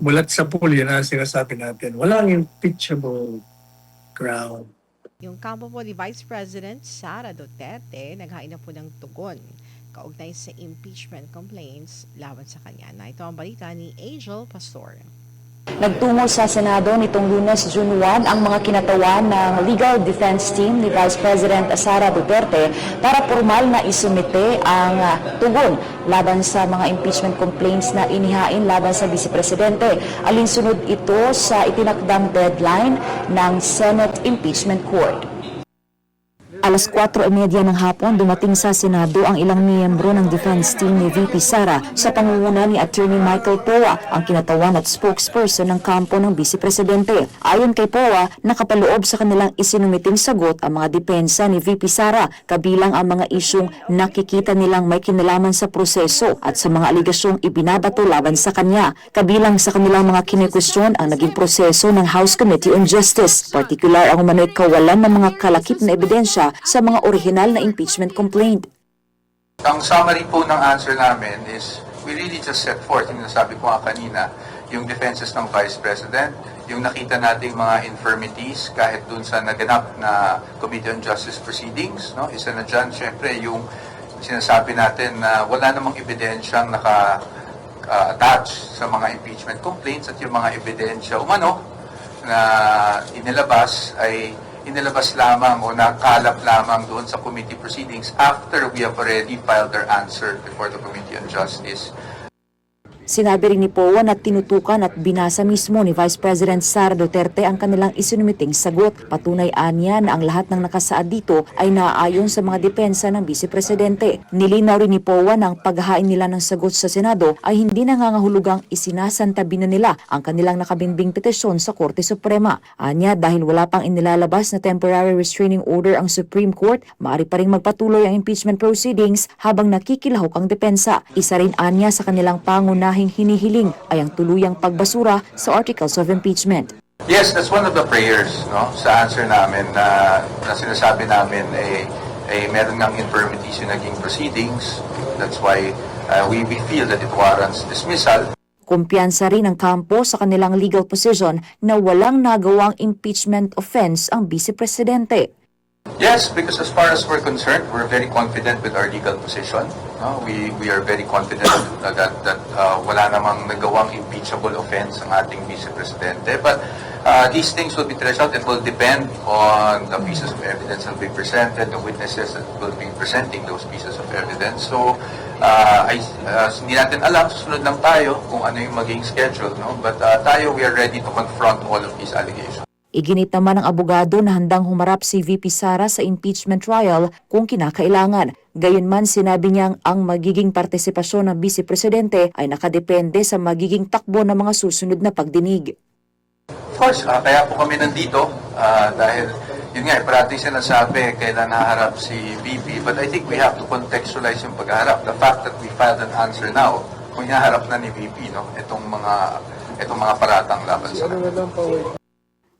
mulat sa pool, yun ang sinasabi natin. Walang impeachable ground. Yung kampo po ni Vice President Sara Duterte naghain na po ng tugon kaugnay sa impeachment complaints laban sa kanya. Na ito ang balita ni Angel Pastor. Nagtungo sa Senado nitong Lunes, June 1 ang mga kinatawan ng legal defense team ni Vice President Sara Duterte para formal na isumite ang tugon laban sa mga impeachment complaints na inihain laban sa Vice Presidente. Alinsunod ito sa itinakdang deadline ng Senate Impeachment Court. Alas 4:30 ng hapon, dumating sa Senado ang ilang miyembro ng defense team ni VP Sara sa pangunguna ni Attorney Michael Poa, ang kinatawan at spokesperson ng kampo ng Vice Presidente. Ayon kay Poa, nakapaloob sa kanilang isinumiting sagot ang mga depensa ni VP Sara, kabilang ang mga isyong nakikita nilang may kinalaman sa proseso at sa mga aligasyong ibinabato laban sa kanya. Kabilang sa kanilang mga kinikwestiyon ang naging proseso ng House Committee on Justice, partikular ang umano'y kawalan ng mga kalakip na ebidensya sa mga orihinal na impeachment complaint. Ang summary po ng answer namin is we really just set forth, yung nasabi ko nga kanina, yung defenses ng Vice President, yung nakita nating mga infirmities kahit dun sa naganap na Committee on Justice Proceedings. No? Isa na dyan, syempre, yung sinasabi natin na wala namang ebidensyang naka-attach sa mga impeachment complaints at yung mga ebidensya umano na inilabas ay inilabas lamang o nakalap lamang doon sa committee proceedings after we have already filed our answer before the Committee on Justice. Sinabi rin ni Poa na tinutukan at binasa mismo ni Vice President Sara Duterte ang kanilang isinumiting sagot. Patunay anya na ang lahat ng nakasaad dito ay naaayon sa mga depensa ng Vice Presidente. Nilinaw rin ni Poa na ang paghahain nila ng sagot sa Senado ay hindi nangangahulugang isinasantabi na nila ang kanilang nakabinbing petisyon sa Korte Suprema. Anya, dahil wala pang inilalabas na temporary restraining order ang Supreme Court, maaari pa rin magpatuloy ang impeachment proceedings habang nakikilahok ang depensa. Isa rin anya sa kanilang pangunahing hinihiling ay ang tuluyang pagbasura sa articles of impeachment. Yes, that's one of the prayers, no, sa answer namin na sinasabi namin meron ng infirmities yung naging proceedings. That's why we feel that it warrants dismissal. Kumpiyansa rin ang kampo sa kanilang legal position na walang nagawang impeachment offense ang Vice Presidente. Yes, because as far as we're concerned, we're very confident with our legal position. No? We are very confident that wala namang nagawang impeachable offense ang ating Vice Presidente. But these things will be threshed. It will depend on the pieces of evidence that will be presented, the witnesses that will be presenting those pieces of evidence. So, hindi natin alam, susunod lang tayo kung ano yung maging schedule. No? But tayo, we are ready to confront all of these allegations. Iginit naman ng abogado na handang humarap si VP Sara sa impeachment trial kung kinakailangan. Gayunman, sinabi niyang ang magiging partisipasyon ng Vice Presidente ay nakadepende sa magiging takbo ng mga susunod na pagdinig. Of course, kaya po kami nandito dahil yun nga, parati sinasabi kailan naharap si VP, but I think we have to contextualize yung pagharap. The fact that we filed an answer now, kung hinaharap na ni VP, no, itong mga paratang laban sa kanya.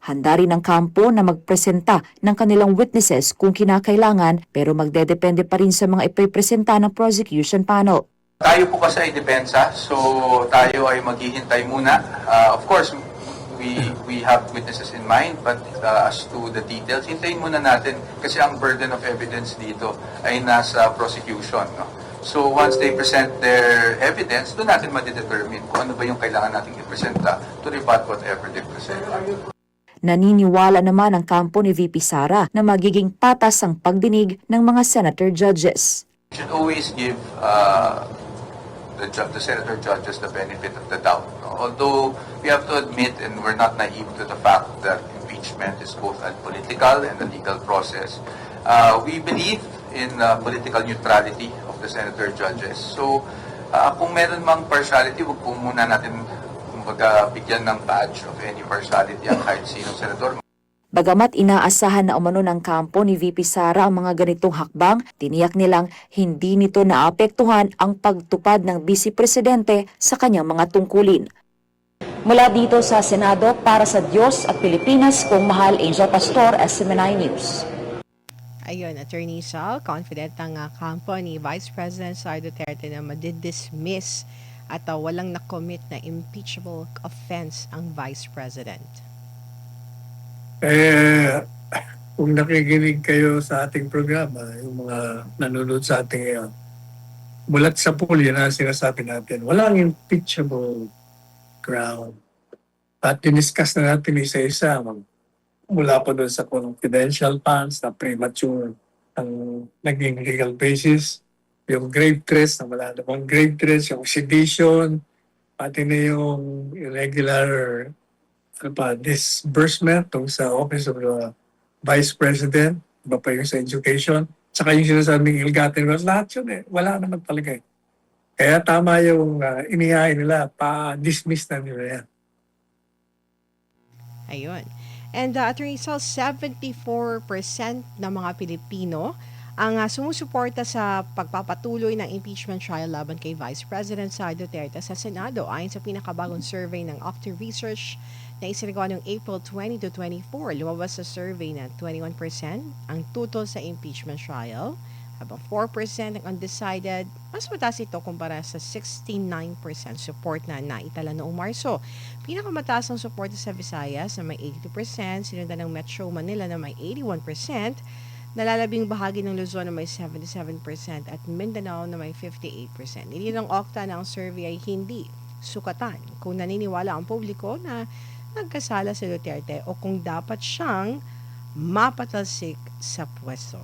Handa rin ang kampo na magpresenta ng kanilang witnesses kung kinakailangan, pero magdedepende pa rin sa mga ipipresenta ng prosecution panel. Tayo po kasi ay depensa, so tayo ay maghihintay muna. Of course, we have witnesses in mind, but as to the details, hintayin muna natin kasi ang burden of evidence dito ay nasa prosecution. No? So once they present their evidence, doon natin ma-determine kung ano ba yung kailangan nating ipresenta to rebut whatever they present. Naniniwala naman ang kampo ni VP Sara na magiging patas ang pagdinig ng mga senator judges. We should always give the senator judges the benefit of the doubt. Although we have to admit, and we're not naive to the fact that impeachment is both a political and a legal process, we believe in political neutrality of the senator judges. So kung meron mang partiality, wag po muna natin bigyan ng badge of any partiality ang kahit sinong senador. Bagamat inaasahan na umano ng kampo ni VP Sara ang mga ganitong hakbang, tiniyak nilang hindi nito naapektuhan ang pagtupad ng Vice Presidente sa kanyang mga tungkulin. Mula dito sa Senado, para sa Diyos at Pilipinas, kung mahal Angel Pastor, SMNI News. Ayun, Attorney Sal, confident ang kampo ni Vice President Sara Duterte na madidismiss at walang na-commit na impeachable offense ang Vice President. Kung nakikinig kayo sa ating programa, yung mga nanonood sa ating ngayon, mulat sa pool, yun ang sinasabi natin. Walang impeachable ground. At diniscuss na natin isa-isa mula pa doon sa confidential funds na premature ang naging legal basis, yung grave threats na wala namang grave threats, yung sedition, pati na yung irregular disbursement tong sa Office of the Vice President, iba pa yung sa education, saka yung sinasabing ill-gotten wealth, lahat yun wala naman talaga Kaya tama yung inihain nila, pa-dismiss na nila yan. Ayun. And Attorney Sal, 74% ng mga Pilipino ang sumusuporta sa pagpapatuloy ng impeachment trial laban kay Vice President Sara Duterte sa Senado ayon sa pinakabagong survey ng Opti Research na isinagawa noong April 20 to 24. Lumabas sa survey na 21% ang tutol sa impeachment trial, habang 4% ang undecided. Mas mataas ito kumpara sa 69% support na naitala noong Marso. Pinakamataas ang support sa Visayas na may 80%, sinundan ng Metro Manila na may 81%, nalalabing bahagi ng Luzon na may 77% at Mindanao na may 58%. Nilinang Okta na ang survey ay hindi sukatan kung naniniwala ang publiko na nagkasala si Duterte o kung dapat siyang mapatalsik sa pwesto.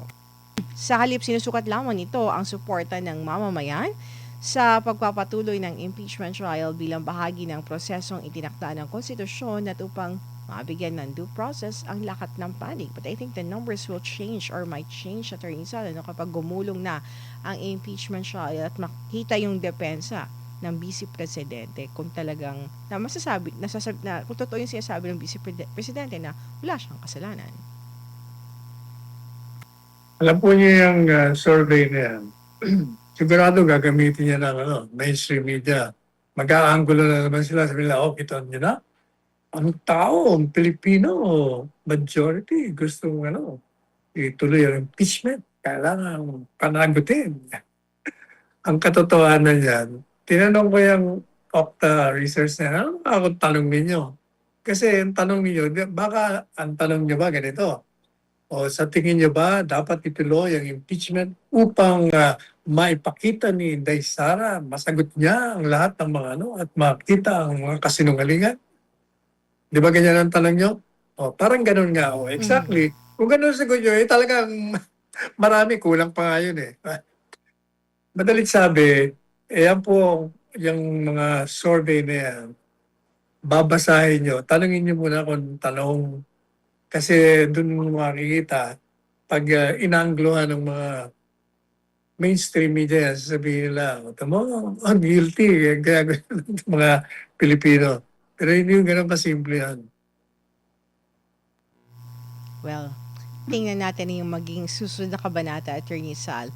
Sa halip, sinusukat lamang nito ang suporta ng mamamayan sa pagpapatuloy ng impeachment trial bilang bahagi ng prosesong itinakda ng konstitusyon at upang mabigyan ng due process ang lakat ng panig. But I think the numbers will change or might change, Attorney Sal, kapag gumulong na ang impeachment trial at makita yung depensa ng Vice Presidente kung talagang na kung totoo yung sinasabi ng Vice Presidente na wala siyang kasalanan. Alam po niyo yung survey na yan. Sigurado gagamitin niya ng mainstream media. Mag-aangulo na naman sila. Sabi nila, ito niyo na. Ang tao, ang Pilipino, majority, gusto ituloy ang impeachment. Kailangan panagutin. Ang katotohanan yan, tinanong ko yung Opta research na, ano ako tanong ninyo? Kasi ang tanong ninyo, baka ang tanong niyo ba ganito? O sa tingin niyo ba dapat ituloy ang impeachment upang maipakita ni Inday Sara, masagot niya ang lahat ng mga at makita ang mga kasinungalingan? Di ba ganyan ang tanong niyo? O parang ganun nga. O exactly. Kung ganun sagot niyo, talagang marami kulang pa nga yun Madalit sabi, yan po yung mga survey na yan. Babasahin niyo, tanungin niyo muna kung tanong. Kasi doon mo makikita, pag inanglohan ng mga mainstream media, sasabihin nila, tamo, guilty, kaya mga Pilipino. Pero hindi yung ganun kasimple yan. Well, tingnan natin yung maging susunod na kabanata, Attorney Sal.